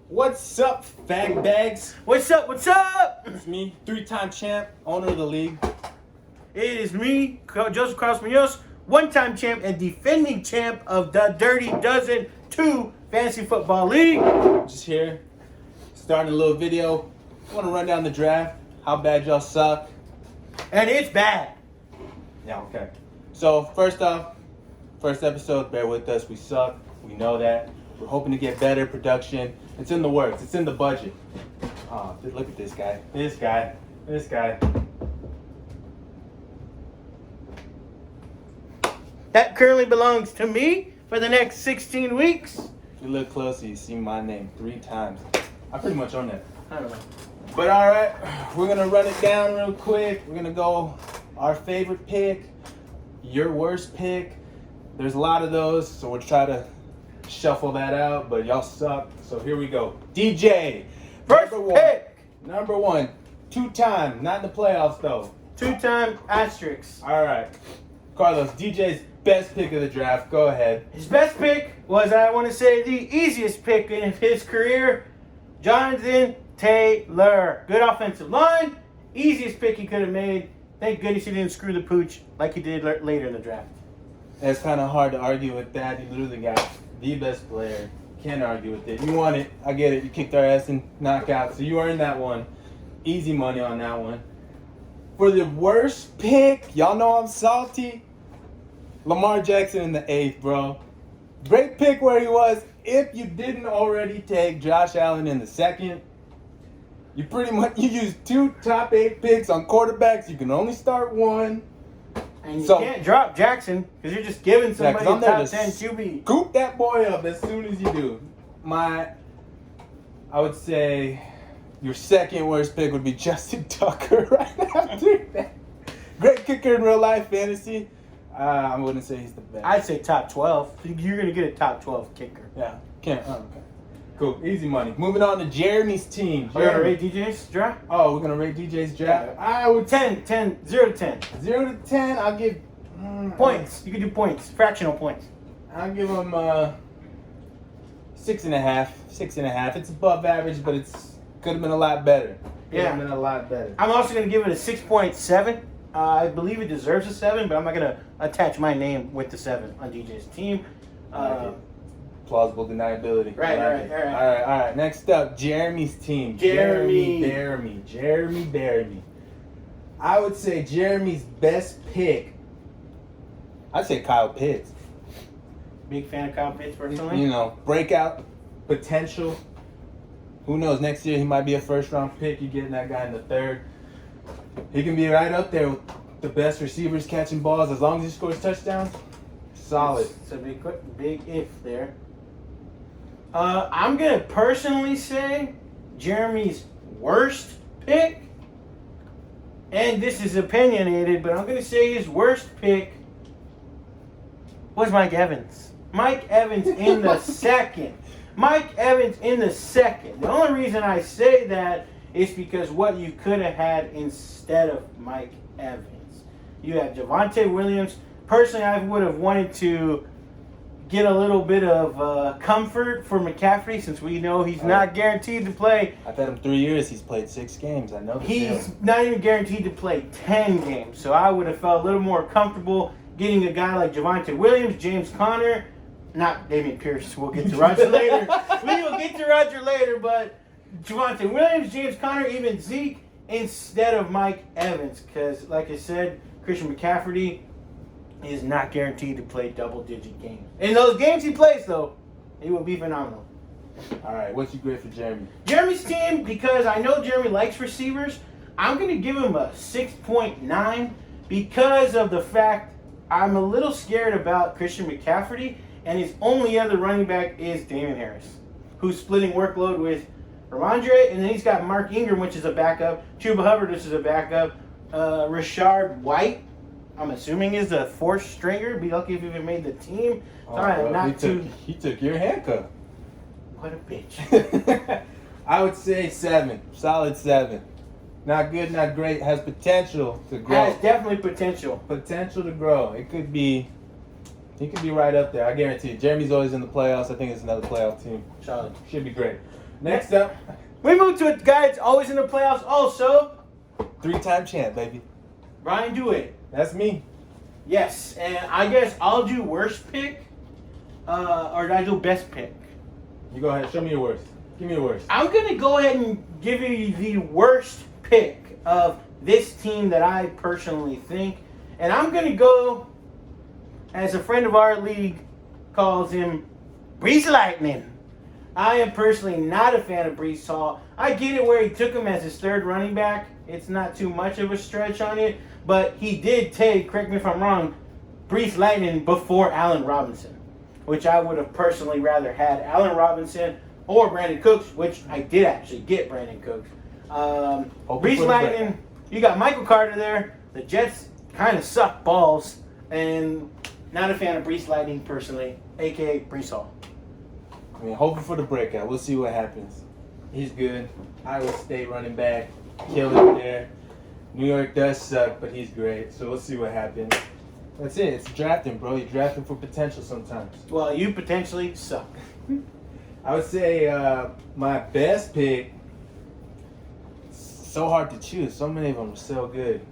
What's up, fag bags? What's up? What's up? It's me, three-time champ, owner of the league. It is me, Joseph Carlos Munoz, one-time champ and defending champ of the Dirty Dozen 2 Fantasy Football League. Just here, starting a little video. I want to run down the draft, how bad y'all suck. And it's bad. Yeah, okay. So, first off, first episode, bear with us. We suck. We know that. We're hoping to get better production. It's in the works. It's in the budget. Oh, look at this guy. This guy. That currently belongs to me for the next 16 weeks. If you look closely, you see my name 3 times. I pretty much own that. I don't know. But all right, we're going to run it down real quick. We're going to go our favorite pick, your worst pick. There's a lot of those, so we'll try to shuffle that out, but y'all suck. So here we go. DJ. First pick. Number 1. 2-time. Not in the playoffs, though. 2-time asterisks. All right. Carlos, DJ's best pick of the draft. Go ahead. His best pick was, I want to say, the easiest pick in his career, Jonathan Taylor. Good offensive line. Easiest pick he could have made. Thank goodness he didn't screw the pooch like he did later in the draft. It's kind of hard to argue with that. You literally got the best player. Can't argue with it. You won it. I get it. You kicked our ass in knockout, so you earned that one. Easy money on that one. For the worst pick, y'all know I'm salty. Lamar Jackson in the 8th, bro. Great pick where he was. If you didn't already take Josh Allen in the 2nd, you used 2 top 8 picks on quarterbacks. You can only start one. And you can't drop Jackson because you're just giving somebody a top 10 QB. Scoop that boy up as soon as you do. I would say your second worst pick would be Justin Tucker right after that. Great kicker in real life fantasy. I wouldn't say he's the best. I'd say top 12. You're going to get a top 12 kicker. Yeah. Can't. Oh, okay. Cool. Easy money. Moving on to Jeremy's team. We're going to rate DJ's draft? Oh, we're going to rate DJ's draft? Yeah. I would 0 to 10. 0 to 10, I'll give... Points. You can do points. Fractional points. I'll give him 6.5. 6.5. It's above average, but it's could have been a lot better. Could have been a lot better. I'm also going to give it a 6.7. I believe it deserves a 7, but I'm not going to attach my name with the 7 on DJ's team. Plausible deniability. Right. All right. Next up, Jeremy's team. Jeremy. I would say Jeremy's best pick. I'd say Kyle Pitts. Big fan of Kyle Pitts personally. You know, breakout potential. Who knows? Next year he might be a first-round pick. You're getting that guy in the 3rd. He can be right up there with the best receivers catching balls as long as he scores touchdowns. Solid. It's a big if there. I'm going to personally say Jeremy's worst pick, and this is opinionated, but I'm going to say his worst pick was Mike Evans. Mike Evans in the 2nd. Mike Evans in the 2nd. The only reason I say that is because what you could have had instead of Mike Evans. You have Javonte Williams. Personally, I would have wanted to get a little bit of comfort for McCaffrey since we know he's not guaranteed to play. I've had him 3 years. He's played 6 games. I know He's not even guaranteed to play 10 games. So I would have felt a little more comfortable getting a guy like Javonte Williams, James Conner, not Dameon Pierce. We'll get to Roger later. We will get to Roger later, but Javonte Williams, James Conner, even Zeke instead of Mike Evans. Because, like I said, Christian McCaffrey is not guaranteed to play double-digit games. In those games he plays, though, he will be phenomenal. All right, what's your grade for Jeremy? Jeremy's team, because I know Jeremy likes receivers, I'm going to give him a 6.9 because of the fact I'm a little scared about Christian McCaffrey, and his only other running back is Damien Harris, who's splitting workload with Ramondre, and then he's got Mark Ingram, which is a backup, Chuba Hubbard, which is a backup, Rashard White, I'm assuming is a 4th stringer. Be lucky if he even made the team. He took your handcuff. What a bitch. I would say 7. Solid 7. Not good, not great. Has potential to grow. Has definitely potential. Potential to grow. He could be right up there. I guarantee you. Jeremy's always in the playoffs. I think it's another playoff team. Solid. Should be great. Next up, We move to a guy that's always in the playoffs also. 3-time champ, baby. Ryan Dewitt. That's me. Yes, and I guess I'll do worst pick. Or did I do best pick? You go ahead. Show me your worst. Give me your worst. I'm going to go ahead and give you the worst pick of this team that I personally think. And I'm going to go, as a friend of our league calls him, Brees Lightning. I am personally not a fan of Brees Hall. I get it where he took him as his third running back. It's not too much of a stretch on it. But he did take, correct me if I'm wrong, Brees Lightning before Allen Robinson, which I would have personally rather had Allen Robinson or Brandon Cooks, which I did actually get Brandon Cooks. Brees Lightning, you got Michael Carter there. The Jets kind of suck balls, and not a fan of Brees Lightning personally, a.k.a. Brees Hall. I mean, hoping for the breakout. We'll see what happens. He's good. Iowa State running back. Killed it there. New York does suck, but he's great. So we'll see what happens. That's it. It's drafting, bro. You're drafting for potential sometimes. Well, you potentially suck. I would say my best pick, so hard to choose. So many of them are so good.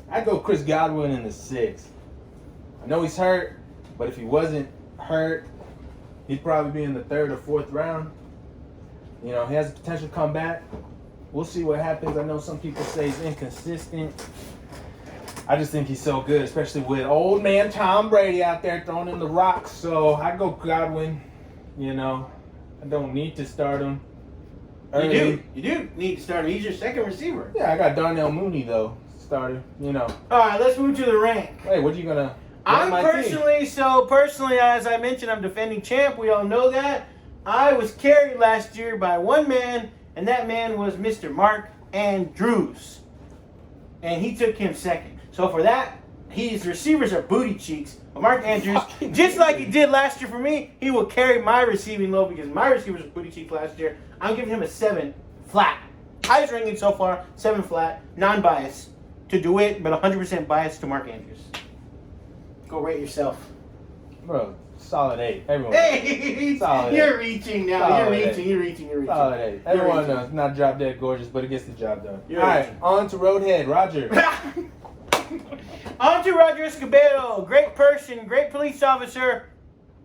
I'd go Chris Godwin in the 6th. I know he's hurt, but if he wasn't hurt, he'd probably be in the 3rd or 4th round. You know, he has the potential to come back. We'll see what happens. I know some people say he's inconsistent. I just think he's so good, especially with old man Tom Brady out there throwing in the rocks. So I go Godwin. You know, I don't need to start him early. You do need to start him. He's your second receiver. Yeah, I got Darnell Mooney though, starter. You know. All right, let's move to the rank. Hey, what are you gonna? I'm personally, as I mentioned, I'm defending champ. We all know that. I was carried last year by one man, and that man was Mr. Mark Andrews, and he took him second. So for that, his receivers are booty cheeks. But Mark Andrews, just like he did last year for me, he will carry my receiving load because my receivers were booty cheeks last year. I'm giving him a 7 flat. Highest ranking so far, 7 flat, non-biased to DeWitt, but 100% biased to Mark Andrews. Go rate yourself. Bro, solid 8. Everyone. Hey, Solid you're 8. reaching now. Solid You're reaching. Solid 8. Everyone knows, not drop dead gorgeous, but it gets the job done. You're All right, reaching. on to Roadhead, Roger. On to Roger Escobedo. Great person, great police officer,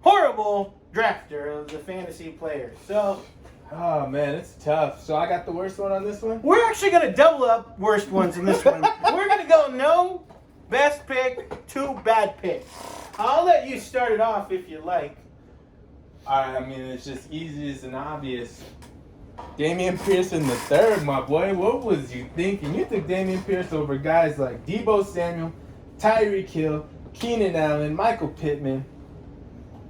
horrible drafter of the fantasy players. So, Oh man, it's tough. So I got the worst one on this one. we're actually going to double up worst ones in this one. We're going to go no best pick, 2 bad picks. I'll let you start it off if you like. All right, I mean it's just easiest and obvious. Damian Pierce in the 3rd, my boy. What was you thinking? You took Damian Pierce over guys like Deebo Samuel, Tyreek Hill, Keenan Allen, Michael Pittman.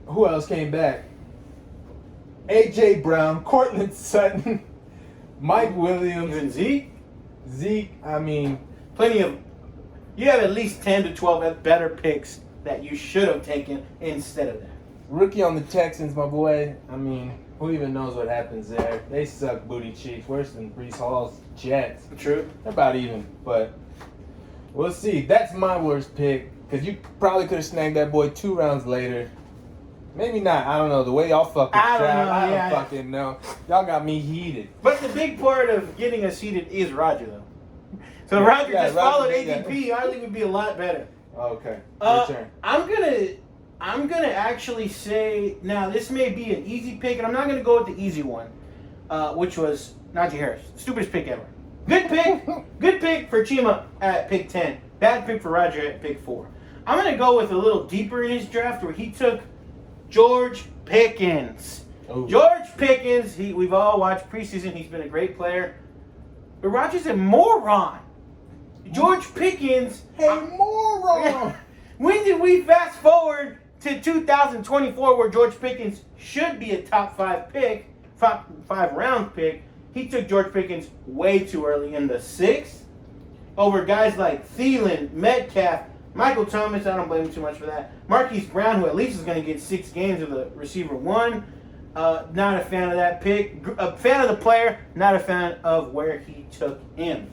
Who else came back? A.J. Brown, Cortland Sutton, Mike Williams, Even Zeke, Zeke. I mean, you have at least 10 to 12 better picks that you should have taken instead of that. rookie on the Texans, my boy. I mean, who even knows what happens there? They suck booty cheeks. Worse than Brees Hall's Jets. True. They're about even, but we'll see. That's my worst pick because you probably could have snagged that boy 2 rounds later. Maybe not. I don't know. The way y'all fucking I don't draft, know, I yeah. don't fucking know. Y'all got me heated. But the big part of getting us seated is Roger, though. So if Roger just Roger followed did that. ADP, our league would be a lot better. Okay. Your turn. I'm gonna actually say now this may be an easy pick, and I'm not gonna go with the easy one, which was Najee Harris. Stupidest pick ever. Good pick, good pick for Chima at pick 10. Bad pick for Roger at pick 4. I'm gonna go with a little deeper in his draft where he took George Pickens. Ooh. George Pickens. We've all watched preseason. He's been a great player, but Roger's a moron. George Pickens. Hey, moron! When did we fast forward to 2024 where George Pickens should be a top 5 pick, five round pick? He took George Pickens way too early in the 6th over guys like Thielen, Metcalf, Michael Thomas. I don't blame him too much for that. Marquise Brown, who at least is going to get 6 games of the receiver 1. Not a fan of that pick. A fan of the player, not a fan of where he took him.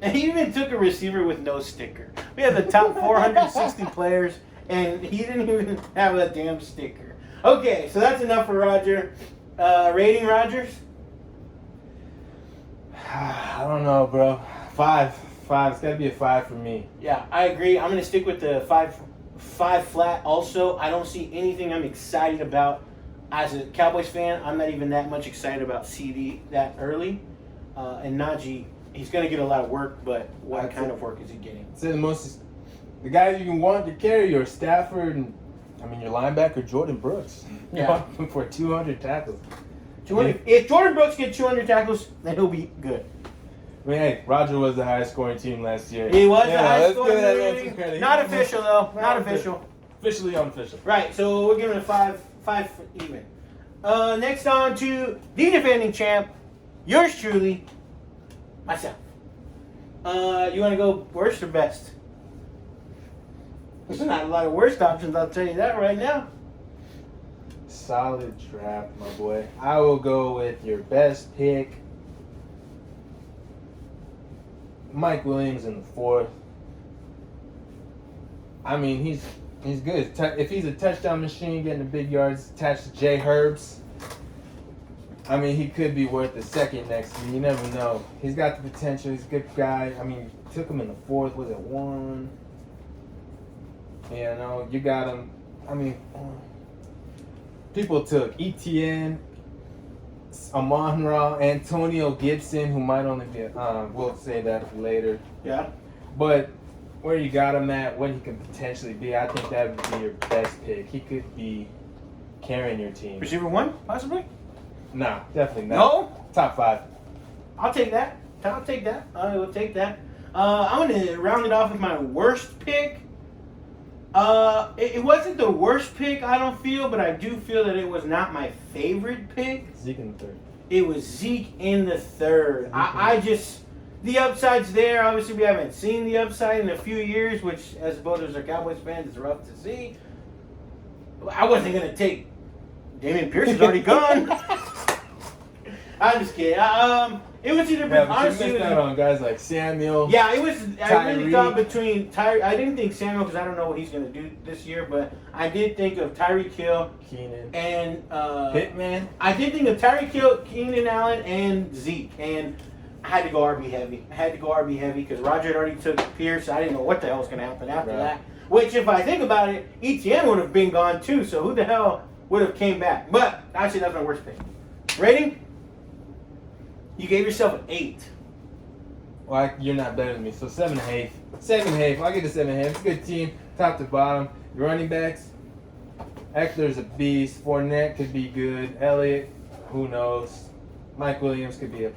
And he even took a receiver with no sticker. We had the top 460 players, and he didn't even have a damn sticker. Okay, so that's enough for Roger. Rating Rodgers? I don't know, bro. 5. It's got to be a 5 for me. Yeah, I agree. I'm gonna stick with the five flat. Also, I don't see anything I'm excited about as a Cowboys fan. I'm not even that much excited about CD that early. And Najee, he's gonna get a lot of work, but what That's kind it. of work is he getting? Say the guys you want to carry are Stafford and your linebacker Jordan Brooks. Yeah. For 200 tackles. 200. If Jordan Brooks gets 200 tackles, then he'll be good. I mean, hey, Roger was the highest scoring team last year. He was the highest let's scoring give that team. man some credit. Not official though. Not official. Officially unofficial. Right. So we're giving it a 5 even. Next on to the defending champ, yours truly, myself. You want to go worst or best? There's not a lot of worst options. I'll tell you that right now. Solid draft, my boy. I will go with your best pick, Mike Williams in the 4th. I mean, he's good. If he's a touchdown machine, getting the big yards attached to Jay Herbs, I mean, he could be worth the 2nd next year. You never know. He's got the potential. He's a good guy. I mean, took him in the 4th. Was it 1? Yeah, no, you got him. I mean, people took ETN, Amon-Ra, Antonio Gibson, who might only be, we'll say that for later. Yeah. But where you got him at, what he could potentially be, I think that would be your best pick. He could be carrying your team. Receiver 1, possibly? Nah, definitely not. No? Top 5. I'll take that. I will take that. I'm going to round it off with my worst pick. It wasn't the worst pick, I don't feel, but I do feel that it was not my favorite pick. Zeke in the 3rd. It was Zeke in the 3rd. I just, the upside's there. Obviously, we haven't seen the upside in a few years, which, as both as our Cowboys fans, is rough to see. I wasn't going to take Damian Pierce is already gone. I'm just kidding. It was either honestly. You missed out on guys like Samuel. Yeah, it was. I really Tyreek. thought between Tyreek. I didn't think Samuel because I don't know what he's going to do this year, but I did think of Tyreek Hill Keenan. and Pittman. I did think of Tyreek Hill, Keenan Allen, and Zeke, and I had to go RB heavy because Roger had already took Pierce. I didn't know what the hell was going to happen after that. Which, if I think about it, ETN would have been gone too. So who the hell would have came back? But actually, that's my worst pick. Rating? You gave yourself an 8. Well, you're not better than me, so 7.5. 7.5. I'll give it 7.5. It's a good team, top to bottom. Your running backs, Eckler's a beast. Fournette could be good. Elliott, who knows? Mike Williams could be a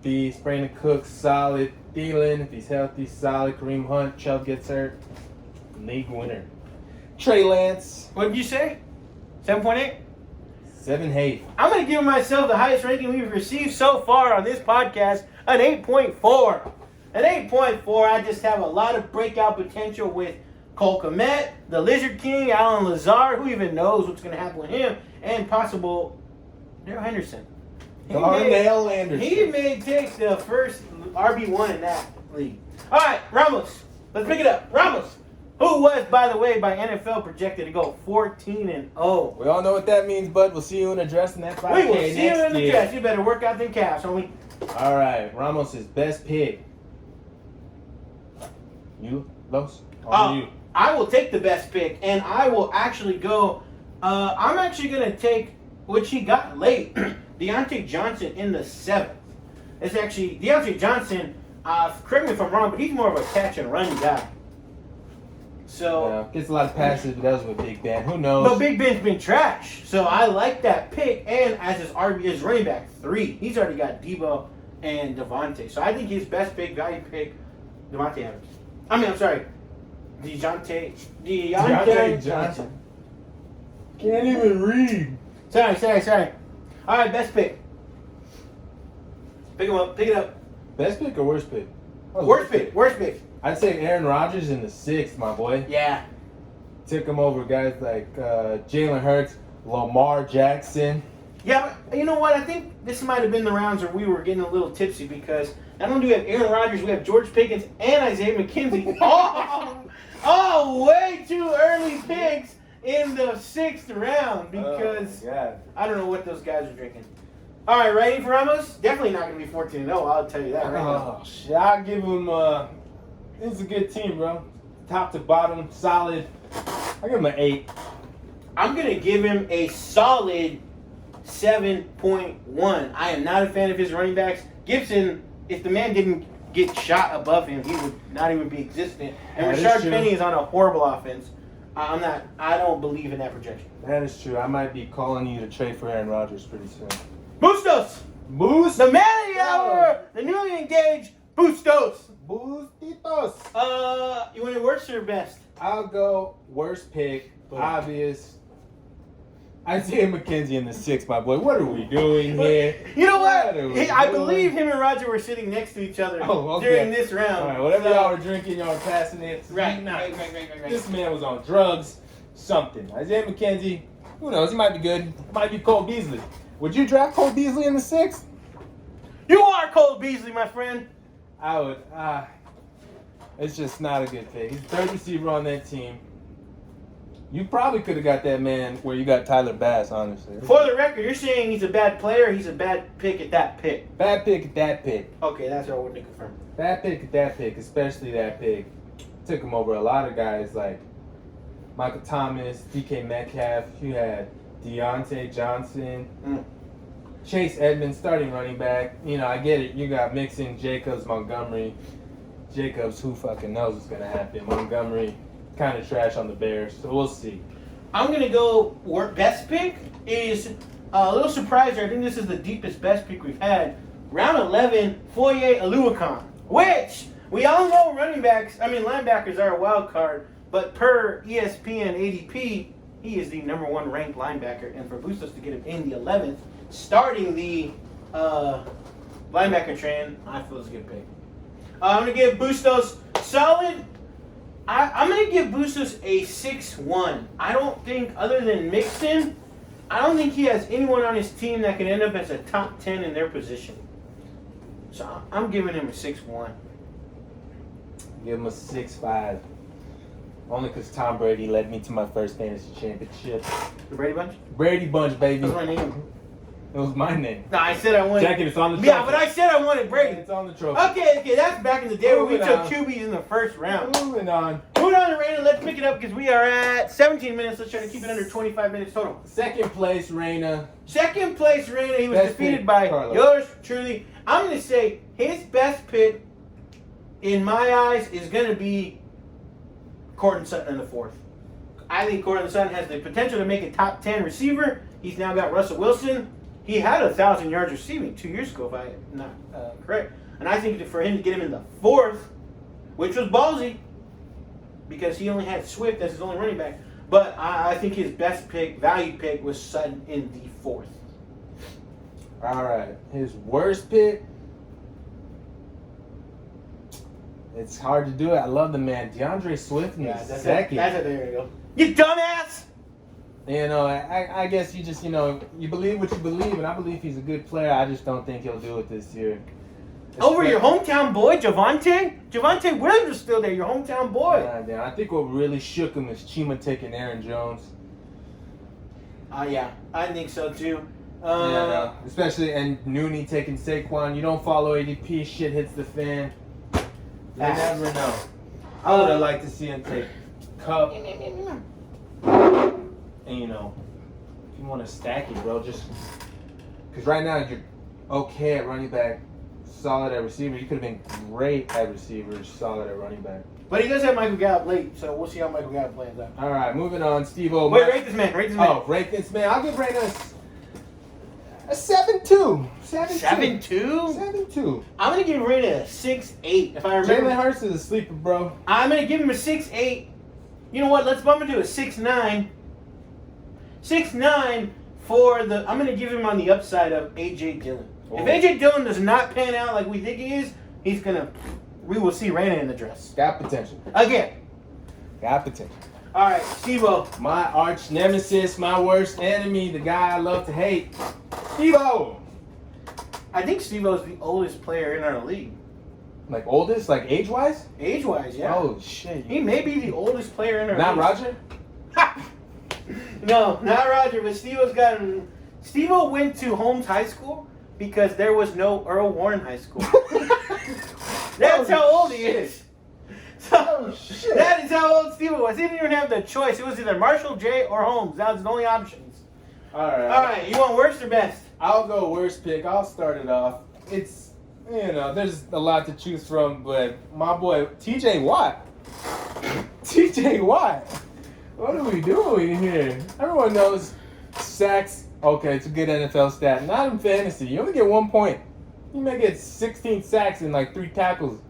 beast. Brandon Cooks, solid. Thielen, if he's healthy, solid. Kareem Hunt, Chubb gets hurt. League winner. Trey Lance, What did you say? 7.8? 7.5. I'm going to give myself the highest ranking we've received so far on this podcast, an 8.4. An 8.4. I just have a lot of breakout potential with Cole Kmet, the Lizard King, Alan Lazard, who even knows what's going to happen with him, and possible Darrell Henderson. Darnell Anderson. He may take the first RB1 in that league. All right, Ramos. Let's pick it up. Ramos, who was, by the way, by NFL projected to go 14-0. We all know what that means, bud. We'll see you in a dress in that 5K We will see you in the year. dress. You better work out them calves, homie. All right, Ramos' best pick. You, Los? You. I will take the best pick, and I will actually go. I'm actually going to take, which he got late, Deontay Johnson in the 7th. It's actually, Deontay Johnson, correct me if I'm wrong, but he's more of a catch and run guy. So, Yeah, gets a lot of passes, but that was with Big Ben. Who knows? but Big Ben's been trash. So I like that pick, and as his running back 3, he's already got Debo and Devontae. So I think his best pick, value pick, Devontae Adams. Deontay Johnson. Can't even read. Sorry. All right, best pick. Pick him up. Pick it up. Best pick or worst pick? Worst pick. I'd say Aaron Rodgers in the 6th, my boy. Yeah. Took him over guys like Jalen Hurts, Lamar Jackson. Yeah, but you know what? I think this might have been the rounds where we were getting a little tipsy because not only do we have Aaron Rodgers, we have George Pickens and Isaiah McKenzie. Oh, way too early picks in the 6th round because yeah. I don't know what those guys are drinking. All right, Raheem Ramos, definitely not going to be 14-0. I'll tell you that right now. Oh shit! I'll give him. It's a good team, bro. Top to bottom, solid. I give him an 8. I'm going to give him a solid 7.1. I am not a fan of his running backs. Gibson, if the man didn't get shot above him, he would not even be existent. And That is Rashard true. Penny is on a horrible offense. I don't believe in that projection. That is true. I might be calling you to trade for Aaron Rodgers pretty soon. Bustos! Boost. The man of the hour! The newly engaged Bustos! Boostitos. You want it worse or best? I'll go worst pick. Boom. Obvious. Isaiah McKenzie in the 6th, my boy. What are we doing here? You know what? are we I doing? believe him and Roger were sitting next to each other Oh, okay. during this round. All right, whatever So- y'all were drinking, y'all were passing it. Right. This man was on drugs, something. Isaiah McKenzie, who knows? He might be good. Might be Cole Beasley. Would you draft Cole Beasley in the 6th? You are Cole Beasley, my friend. I would. It's just not a good pick. He's third receiver on that team. You probably could have got that man where you got Tyler Bass, honestly. For the record, you're saying he's a bad player. He's a bad pick at that pick. Bad pick at that pick. Okay, that's what I wanted to confirm. Bad pick at that pick, especially that pick. Took him over a lot of guys like Michael Thomas, DK Metcalf. You had Deontay Johnson, Chase Edmonds, starting running back. You know, I get it. You got Mixon, Jacobs, Montgomery. Jacobs, who fucking knows what's going to happen. Montgomery, kind of trash on the Bears, so we'll see. I'm going to go best pick is a little surprising. I think this is the deepest best pick we've had. Round 11, Foye Oluokun, which we all know linebackers are a wild card, but per ESPN ADP, he is the number 1 ranked linebacker, and for Bustos to get him in the 11th, starting the linebacker train, I feel it's a good pick. I'm going to give Bustos solid. I'm going to give Bustos a 6-1. I don't think, other than Mixon, I don't think he has anyone on his team that can end up as a top 10 in their position. So I'm giving him a 6-1. Give him a 6-5. Only because Tom Brady led me to my first fantasy championship. The Brady Bunch? Brady Bunch, baby. That's my name. It was my name. No, I said I wanted. Jacket, it's on the trophy. Yeah, but I said I wanted Brady. It's on the trophy. Okay, that's back in the day where we Moving took on. QBs in the first round. Moving on. Moving on to Raina, let's pick it up because we are at 17 minutes. Let's try to keep it under 25 minutes total. Second place, Reina. Second place, Raina. He was Best defeated pick, by Carlos. yours truly. I'm going to say his best pick, in my eyes, is going to be Courtland Sutton in the 4th. I think Courtland Sutton has the potential to make a top 10 receiver. He's now got Russell Wilson. He had 1,000 yards receiving 2 years ago, if I'm not correct. And I think for him to get him in the 4th, which was ballsy, because he only had Swift as his only running back. But I think his best pick, value pick, was Sutton in the 4th. All right. His worst pick. It's hard to do it. I love the man. DeAndre Swift in the second. That's how they're going to go. You dumbass! You know, I guess you just, you believe what you believe, and I believe he's a good player. I just don't think he'll do it this year. Over your hometown boy, Javonte? Javonte Williams is still there, your hometown boy. Damn. I think what really shook him is Chima taking Aaron Jones. Yeah, I think so too. Especially, and Nooney taking Saquon. You don't follow ADP, shit hits the fan. You never know. I would have liked to see him take Cup. And, if you want to stack it, bro, just... Because right now, you're okay at running back, solid at receiver. You could have been great at receiver, solid at running back. But he does have Michael Gallup late, so we'll see how Michael Gallup plans out. All right, moving on. Steve-O. Wait, rate this man. Oh, rate this man. I'll give Raina a 7-2. 7-2? 7-2. I'm going to give Raina a 6-8, if I remember. Jalen Hurts is a sleeper, bro. I'm going to give him a 6-8. You know what? Let's bump him to a 6-9. 6-9 for the... I'm going to give him on the upside of A.J. Dillon. Oh. If A.J. Dillon does not pan out like we think he is, he's going to... We will see Raina in the dress. Got potential. Again. Got potential. All right, Steve-O. My arch nemesis, my worst enemy, the guy I love to hate. Steve-O. I think Steve-O is the oldest player in our league. Like oldest? Like age-wise? Age-wise, yeah. Oh, shit. He may be the oldest player in our Not league. Roger? Ha! No, not Roger, but Steve-O's gotten. Steve-O went to Holmes High School because there was no Earl Warren High School. That's how old he is. So, shit. that is how old Steve-O was. He didn't even have the choice. It was either Marshall, J, or Holmes. That was the only options. All right. All right, you want worst or best? I'll go worst pick. I'll start it off. It's, there's a lot to choose from, but my boy, TJ Watt. TJ Watt. What are we doing here? Everyone knows sacks. Okay, it's a good NFL stat. Not in fantasy. You only get 1 point. You may get 16 sacks and like 3 tackles.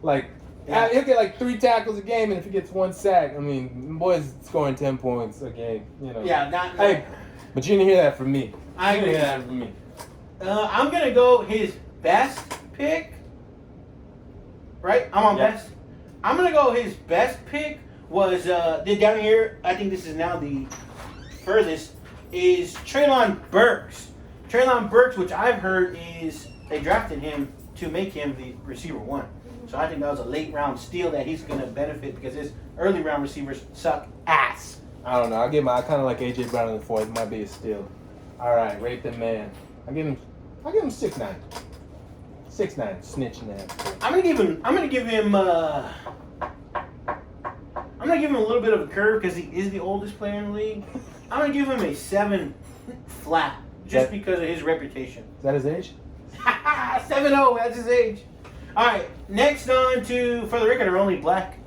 Like, Yeah. he'll get like 3 tackles a game, and if he gets 1 sack, I mean, boy's scoring 10 points a game. Yeah, not. Hey, but you didn't hear that from me. I You didn't agree. hear that from me. I'm gonna go his best pick. Right? I'm on Yeah. best. I'm gonna go his best pick was down here. I think this is now the furthest is Treylon Burks. Treylon Burks, which I've heard is they drafted him to make him the receiver 1. So I think that was a late round steal that he's gonna benefit because his early round receivers suck ass. I don't know. I kind of like AJ Brown in the 4th. Might be a steal. All right, rate the man. I give him 6'9". 6'9", snitching ass. I'm gonna give him a little bit of a curve because he is the oldest player in the league. I'm gonna give him a 7 flat just because of his reputation. Is that his age? 7-0, that's his age. All right, next on to, for the record, our only black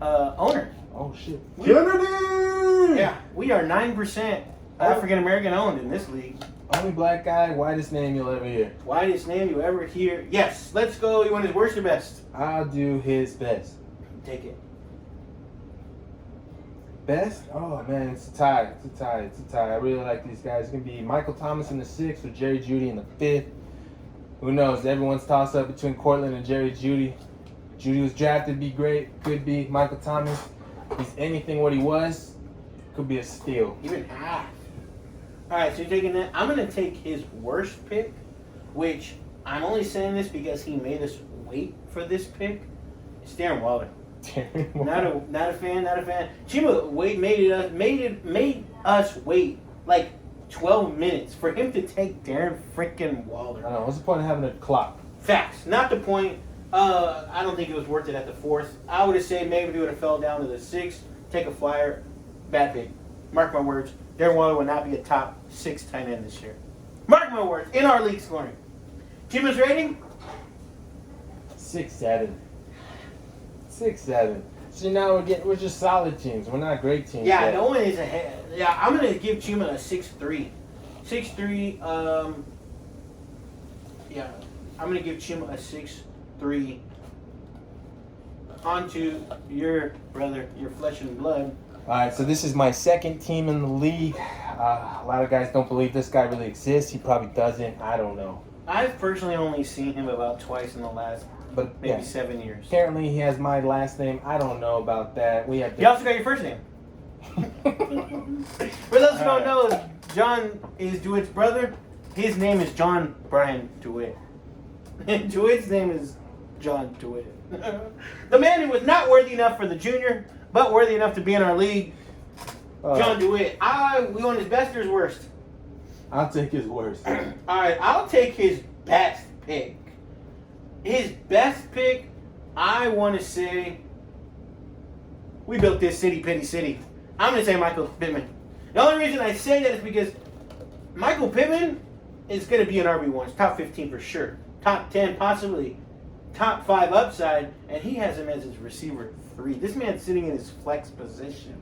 owner. Oh shit. Kennedy! Yeah, we are 9% African American owned in this league. Only black guy, whitest name you'll ever hear. Whitest name you ever hear. Yes, let's go. You want his worst or best? I'll do his best. Take it. Best? Oh man, it's a tie. I really like these guys. It's gonna be Michael Thomas in the 6th or Jerry Jeudy in the 5th. Who knows? Everyone's tossed up between Cortland and Jerry Jeudy. Jeudy was drafted, be great. Could be Michael Thomas. He's anything what he was. Could be a steal. Even half. All right, so you're taking that. I'm going to take his worst pick, which I'm only saying this because he made us wait for this pick. It's Darren Waller. Not a fan. Chima made us wait like 12 minutes for him to take Darren freaking Waller. I don't know. What's the point of having a clock? Facts. Not the point. I don't think it was worth it at the 4th. I would have said maybe if he would have fell down to the 6th, take a flyer. Bad pick. Mark my words. Darren Waller will not be a top 6 tight end this year. Mark my words. In our league scoring. Jima's rating? 6'7". 6'7". So now we're just solid teams. We're not great teams. Yeah, yet. no one is ahead. Yeah, I'm gonna give Chima a 6'3". 6'3". Yeah, I'm gonna give Chima a 6'3". On to your brother, your flesh and blood. All right, so this is my 2nd team in the league. A lot of guys don't believe this guy really exists. He probably doesn't. I don't know. I've personally only seen him about twice in the last But maybe yeah, 7 years. apparently he has my last name. I don't know about that. We have. You also got your first name. For those who don't know, John is DeWitt's brother. His name is John Brian DeWitt. And DeWitt's name is John DeWitt. The man who was not worthy enough for the junior, but worthy enough to be in our league. John DeWitt. We want his best or his worst? I'll take his worst. Alright, I'll take his best pick. His best pick, I want to say, we built this city, Petty City. I'm going to say Michael Pittman. The only reason I say that is because Michael Pittman is going to be an RB1. Top 15 for sure. Top 10, possibly. Top 5 upside. And he has him as his receiver 3. This man's sitting in his flex position.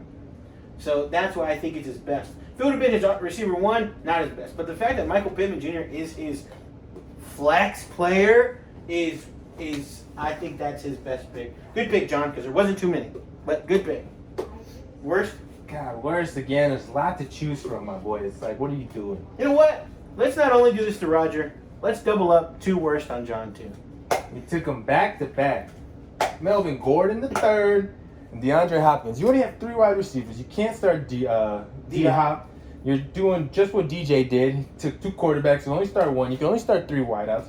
So that's why I think it's his best. If it would have been his receiver 1, not his best. But the fact that Michael Pittman Jr. is his flex player is I think that's his best pick. Good pick, John, because there wasn't too many. But good pick. Worst? God, worst again. There's a lot to choose from, my boy. It's like, what are you doing? You know what? Let's not only do this to Roger. Let's double up 2 worst on John, too. We took them back to back. Melvin Gordon the 3rd and DeAndre Hopkins. You only have 3 wide receivers. You can't start D-Hop. You're doing just what DJ did. He took 2 quarterbacks. You only start 1. You can only start 3 wideouts.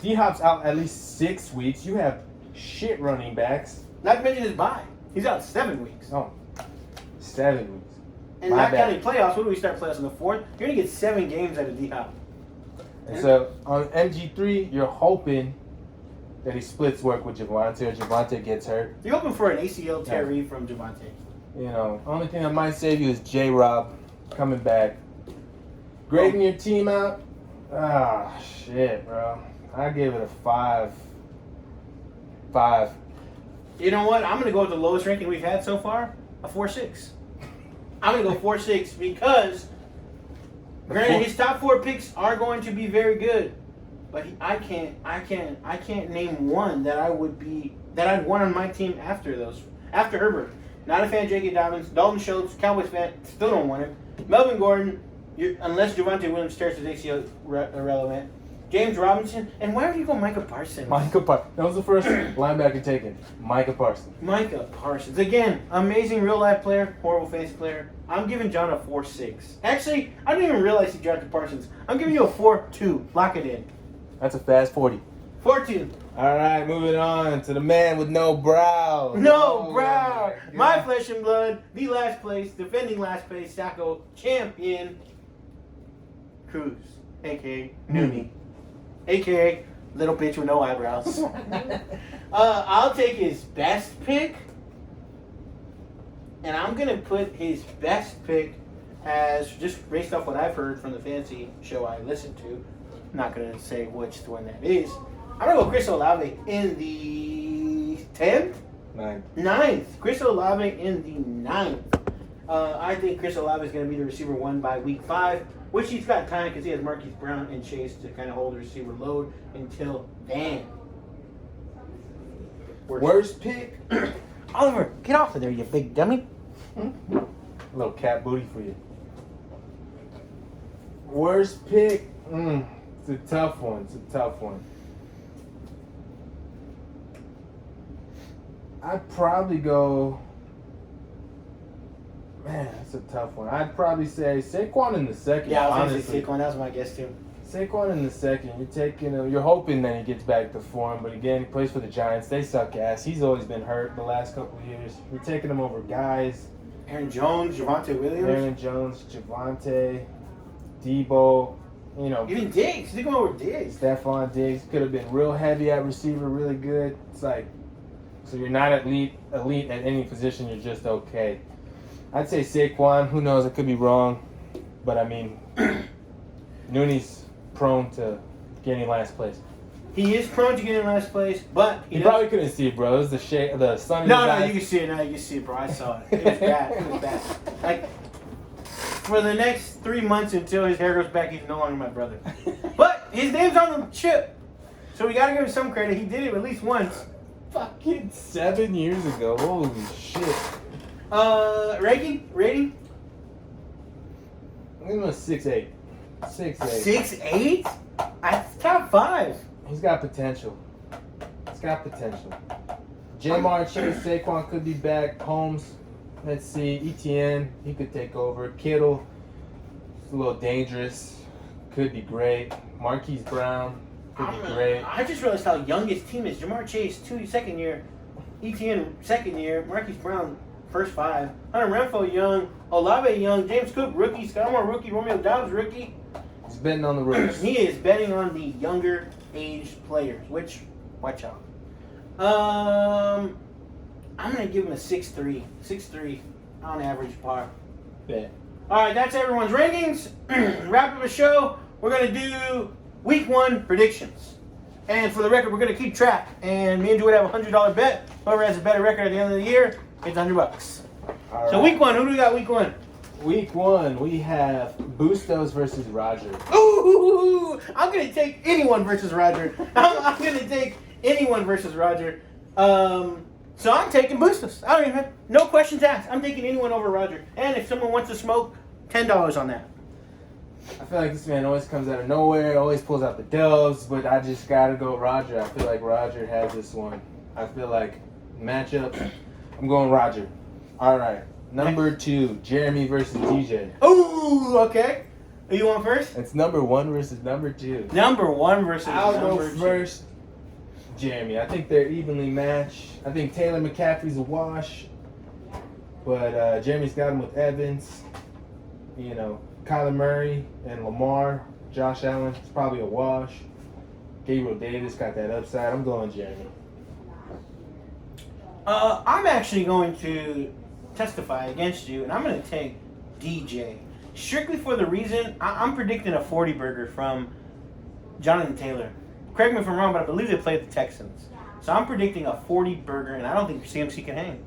D-Hop's out at least 6 weeks. You have shit running backs. Not to mention his bye. He's out 7 weeks. Oh, 7 weeks. And My not bad. counting playoffs, what do we start playoffs in the 4th? You're going to get 7 games out of D-Hop. And so on MG3, you're hoping that he splits work with Javante or Javante gets hurt. You're hoping for an ACL tear from Javante. You know, only thing that might save you is J-Rob coming back. Grading your team out? Ah, shit, bro. I give it a 5. 5. You know what? I'm going to go with the lowest ranking we've had so far, a 4-6. I'm going to go 4-6 because, granted, his top 4 picks are going to be very good, but I can't name one that I'd want on my team after Herbert. Not a fan of J.K. Dobbins, Dalton Schultz, Cowboys fan, still don't want him. Melvin Gordon, unless Javonte Williams tears his ACL irrelevant. James Robinson, and why would you go Micah Parsons? That was the first linebacker taken. Micah Parsons. Micah Parsons. Again, amazing real-life player, horrible fantasy player. I'm giving John a 4-6. Actually, I didn't even realize he drafted Parsons. I'm giving you a 4-2. Lock it in. That's a fast 40. 4-2. All right, moving on to the man with no brow. No, bro. My God. flesh and blood, the last place, defending last place, Sacco champion, Cruz, a.k.a. Noonie, a.k.a. little bitch with no eyebrows. I'll take his best pick, and I'm going to put his best pick as, just based off what I've heard from the fantasy show I listened to, I'm not going to say which one that is. I'm going to go Chris Olave in the 10th? 9th. Chris Olave in the 9th. I think Chris Olave is going to be the receiver 1 by week 5, which he's got time because he has Marquise Brown and Chase to kind of hold the receiver load until then. Worst pick? Oliver, get off of there, you big dummy. A little cat booty for you. Worst pick? It's a tough one. I'd probably go... Man, that's a tough one. I'd probably say Saquon in the second. Yeah, I was going honestly. to say Saquon. That was my guess, too. Saquon in the second. You're taking him. You're hoping that he gets back to form, but again, he plays for the Giants. They suck ass. He's always been hurt the last couple of years. You're taking him over guys. Aaron Jones, Javonte Williams. Aaron Jones, Javonte, Debo. You know, Even Diggs. Think about over Diggs. Stephon Diggs could have been real heavy at receiver, really good. It's like, so you're not elite at any position. You're just okay. I'd say Saquon. Who knows? I could be wrong, but I mean, Noonie's prone to getting last place. He is prone to getting last place, but You probably couldn't see it, bro. It was the shade, the sun. in his No, eyes. you can see it. No, you can see it, bro. I saw it. It was bad. It was bad. Like, for the next 3 months until his hair grows back, he's no longer my brother. But his name's on the chip, so we gotta give him some credit. He did it at least once. Fucking 7 years ago. Holy shit. Rating? I'm gonna go 6'8". 6'8". 6'8"? That's top 5. He's got potential. Jamar Chase, Saquon could be back. Holmes, let's see. ETN, he could take over. Kittle, it's a little dangerous. Could be great. Marquise Brown, could be great. I just realized how young his team is. Jamar Chase, second year. ETN, second year. Marquise Brown, first 5. Hunter Renfro, young. Olave, young. James Cook, rookie. Scott Moore, rookie. Romeo Dobbs, rookie. He's betting on the rooks. He is betting on the younger aged players, which, watch out. I'm going to give him a 6'3". 6'3", on average par. Bet. All right, that's everyone's rankings. Wrap up the show. We're going to do week 1 predictions. And for the record, we're going to keep track. And me and Drew would have a $100 bet. Whoever has a better record at the end of the year gets $100. All So right. week 1, who do we got week 1? Week 1, we have Bustos versus Roger. Ooh, I'm going to take anyone versus Roger. I'm going to take anyone versus Roger. So I'm taking Bustos. I don't even, no questions asked. I'm taking anyone over Roger. And if someone wants to smoke, $10 on that. I feel like this man always comes out of nowhere, always pulls out the dubs, but I just gotta go Roger. I feel like Roger has this one. I feel like matchups, I'm going Roger. All right, number 2, Jeremy versus DJ. Ooh, okay. Who you want first? It's number 1 versus number 2. Number 1 versus I'll number go 2. first. Jeremy. I think they're evenly matched. I think Taylor McCaffrey's a wash, but Jeremy's got him with Evans. Kyler Murray and Lamar, Josh Allen, it's probably a wash. Gabriel Davis got that upside. I'm going Jeremy. I'm actually going to testify against you, and I'm going to take DJ. Strictly for the reason, I'm predicting a 40 burger from Jonathan Taylor. Correct me if I'm wrong, but I believe they played the Texans. So I'm predicting a 40 burger, and I don't think CMC can hang.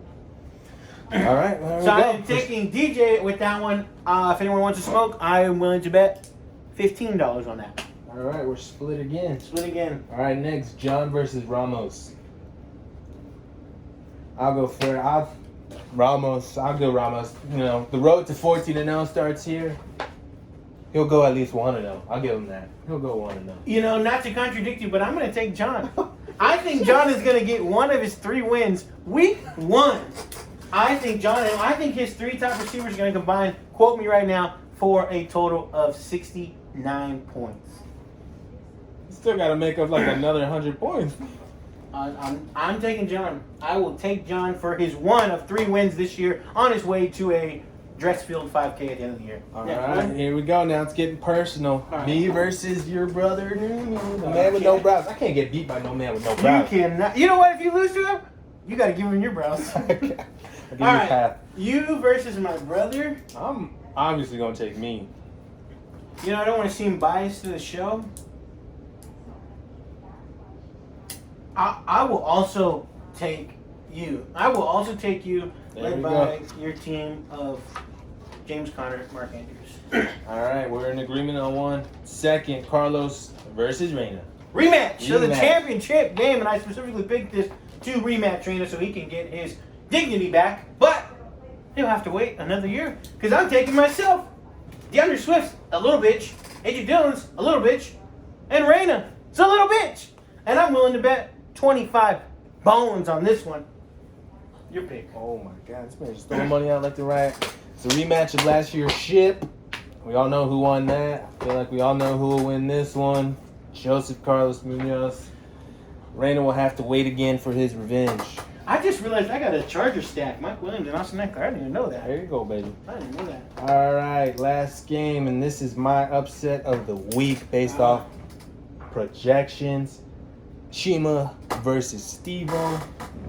All right. Well, So I'm taking DJ with that one. If anyone wants to smoke, I am willing to bet $15 on that. All right, we're split again. Split again. All right, next, John versus Ramos. I'll go Ramos. I'll go Ramos. The road to 14-0 starts here. He'll go at least 1-0. I'll give him that. He'll go 1-0. Not to contradict you, but I'm going to take John. I think John is going to get one of his 3 wins week 1. I think his 3 top receivers are going to combine, quote me right now, for a total of 69 points. Still got to make up like another 100 points. I'm taking John. I will take John for his 1 of 3 wins this year on his way to a Dressfield 5K at the end of the year. All right, here we go. Now it's getting personal. Right. Me versus your brother, the man with no brows. I can't get beat by no man with no brows. You cannot. You know what? If you lose to him, you got to give him your brows. All right, you versus my brother. I'm obviously going to take me. I don't want to seem biased to the show. I will also take you. Led by your team of James Conner, Mark Andrews. All right, we're in agreement on one. Second, Carlos versus Reina. Rematch. So the championship game, and I specifically picked this to rematch Reina so he can get his dignity back. But he'll have to wait another year because I'm taking myself. DeAndre Swift's a little bitch. AJ Dillon's a little bitch. And Reina is a little bitch. And I'm willing to bet 25 bones on this one. Your pick. Oh my God, this man just throwing money out left and right. It's a rematch of last year's ship. We all know who won that. I feel like we all know who will win this one. Joseph Carlos Munoz. Reina will have to wait again for his revenge. I just realized I got a Charger stack. Mike Williams and Austin Eckler. I didn't even know that. There you go, baby. I didn't know that. All right, last game, and this is my upset of the week based off projections. Shima versus Steve-O.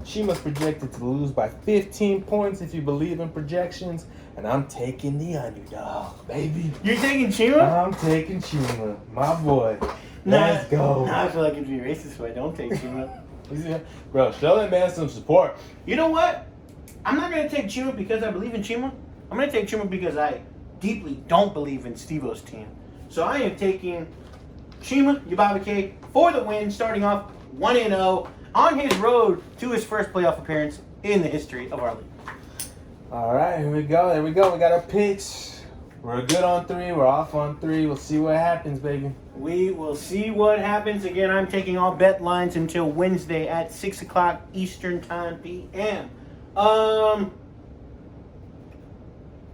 Shima's projected to lose by 15 points if you believe in projections, and I'm taking the underdog, baby. You're taking Shima? I'm taking Shima, my boy. Let's go. Now I feel like it'd be racist if I don't take Shima. Bro, show that man some support. You know what? I'm not going to take Shima because I believe in Shima. I'm going to take Shima because I deeply don't believe in Steve-O's team. So I am taking Shima Yababike for the win, starting off 1-0 on his road to his first playoff appearance in the history of our league. All right, here we go. There we go. We got our picks. We're good on 3. We're off on 3. We'll see what happens, baby. We will see what happens. Again, I'm taking all bet lines until Wednesday at 6 o'clock Eastern Time p.m.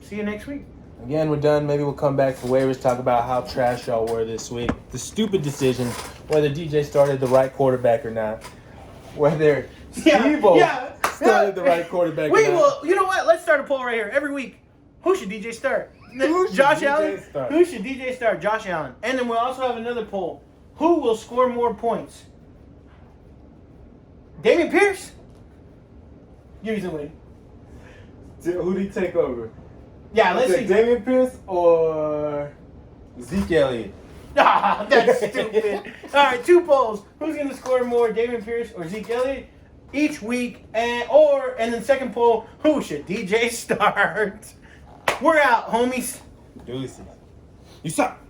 See you next week. Again, we're done. Maybe we'll come back for waivers, talk about how trash y'all were this week. The stupid decision, whether DJ started the right quarterback or not. Whether Steve-O started the right quarterback or not. You know what? Let's start a poll right here. Every week, who should DJ start? Josh Allen? Who should DJ start? Josh Allen. And then we'll also have another poll. Who will score more points? Dameon Pierce? Usually. Who did he take over? Yeah, let's see. Dameon Pierce or Zeke Elliott? Ah, that's stupid. All right, 2 polls. Who's going to score more, Dameon Pierce or Zeke Elliott? Each week. And then second poll, who should DJ start? We're out, homies. Deuces. You suck.